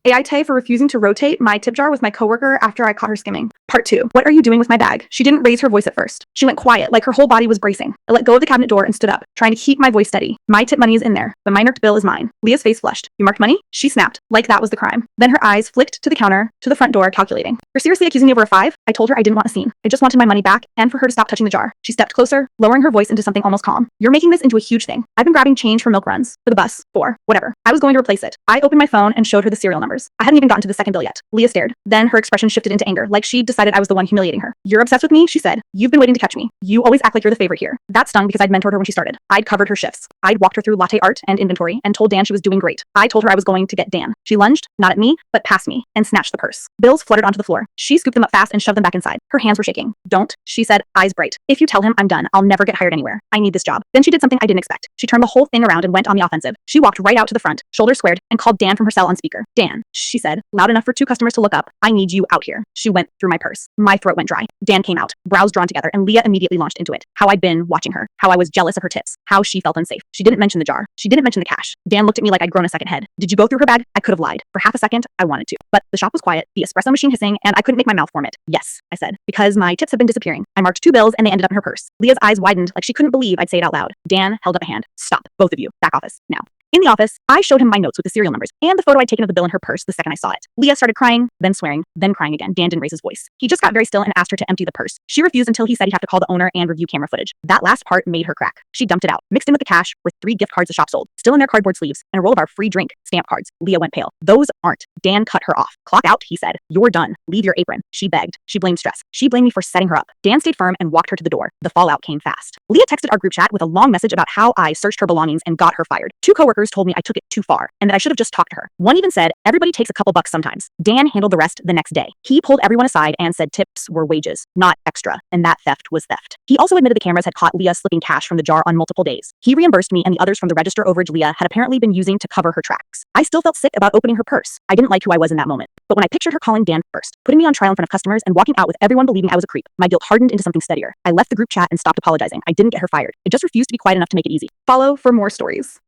AI Tay for refusing to rotate my tip jar with my coworker after I caught her skimming. Part 2. What are you doing with my bag? She didn't raise her voice at first. She went quiet, like her whole body was bracing. I let go of the cabinet door and stood up, trying to keep my voice steady. My tip money is in there, but my marked bill is mine. Leah's face flushed. You marked money? She snapped, like that was the crime. Then her eyes flicked to the counter, to the front door, calculating. You're seriously accusing me over a 5? I told her I didn't want a scene. I just wanted my money back and for her to stop touching the jar. She stepped closer, lowering her voice into something almost calm. You're making this into a huge thing. I've been grabbing change for milk runs, for the bus, for whatever. I was going to replace it. I opened my phone and showed her the serial numbers. I hadn't even gotten to the second bill yet. Leah stared. Then her expression shifted into anger, like she decided I was the one humiliating her. You're obsessed with me, she said. You've been waiting to catch me. You always act like you're the favorite here. That stung because I'd mentored her when she started. I'd covered her shifts. I'd walked her through latte art and inventory and told Dan she was doing great. I told her I was going to get Dan. She lunged, not at me, but past me, and snatched the purse. Bills fluttered onto the floor. She scooped them up fast and shoved them back inside. Her hands were shaking. Don't, she said, eyes bright. If you tell him I'm done, I'll never get hired anywhere. I need this job. Then she did something I didn't expect. She turned the whole thing around and went on the offensive. She walked right out to the front, shoulders squared, and called Dan from her cell on speaker. Dan, she said, loud enough for 2 customers to look up. I need you out here. She went through my purse. My throat went dry. Dan came out, brows drawn together, and Leah immediately launched into it. How I'd been watching her. How I was jealous of her tips. How she felt unsafe. She didn't mention the jar. She didn't mention the cash. Dan looked at me like I'd grown a second head. Did you go through her bag? I could have lied. For half a second, I wanted to. But the shop was quiet, the espresso machine hissing, and I couldn't make my mouth form it. Yes, I said, because my tips have been disappearing. I marked 2 bills and they ended up in her purse. Leah's eyes widened like she couldn't believe I'd say it out loud. Dan held up a hand. Stop, both of you. Back office, now. In the office, I showed him my notes with the serial numbers and the photo I'd taken of the bill in her purse the second I saw it. Leah started crying, then swearing, then crying again. Dan didn't raise his voice. He just got very still and asked her to empty the purse. She refused until he said he'd have to call the owner and review camera footage. That last part made her crack. She dumped it out. Mixed in with the cash were 3 gift cards the shop sold, still in their cardboard sleeves, and a roll of our free drink, stamp cards. Leah went pale. Those aren't. Dan cut her off. Clock out, he said. You're done. Leave your apron. She begged. She blamed stress. She blamed me for setting her up. Dan stayed firm and walked her to the door. The fallout came fast. Leah texted our group chat with a long message about how I searched her belongings and got her fired. 2 coworkers told me I took it too far and that I should have just talked to her. One even said, everybody takes a couple bucks sometimes. Dan handled the rest the next day. He pulled everyone aside and said tips were wages, not extra, and that theft was theft. He also admitted the cameras had caught Leah slipping cash from the jar on multiple days. He reimbursed me and the others from the register overage Leah had apparently been using to cover her tracks. I still felt sick about opening her purse. I didn't like who I was in that moment. But when I pictured her calling Dan first, putting me on trial in front of customers and walking out with everyone believing I was a creep, my guilt hardened into something steadier. I left the group chat and stopped apologizing. I didn't get her fired. I just refused to be quiet enough to make it easy. Follow for more stories.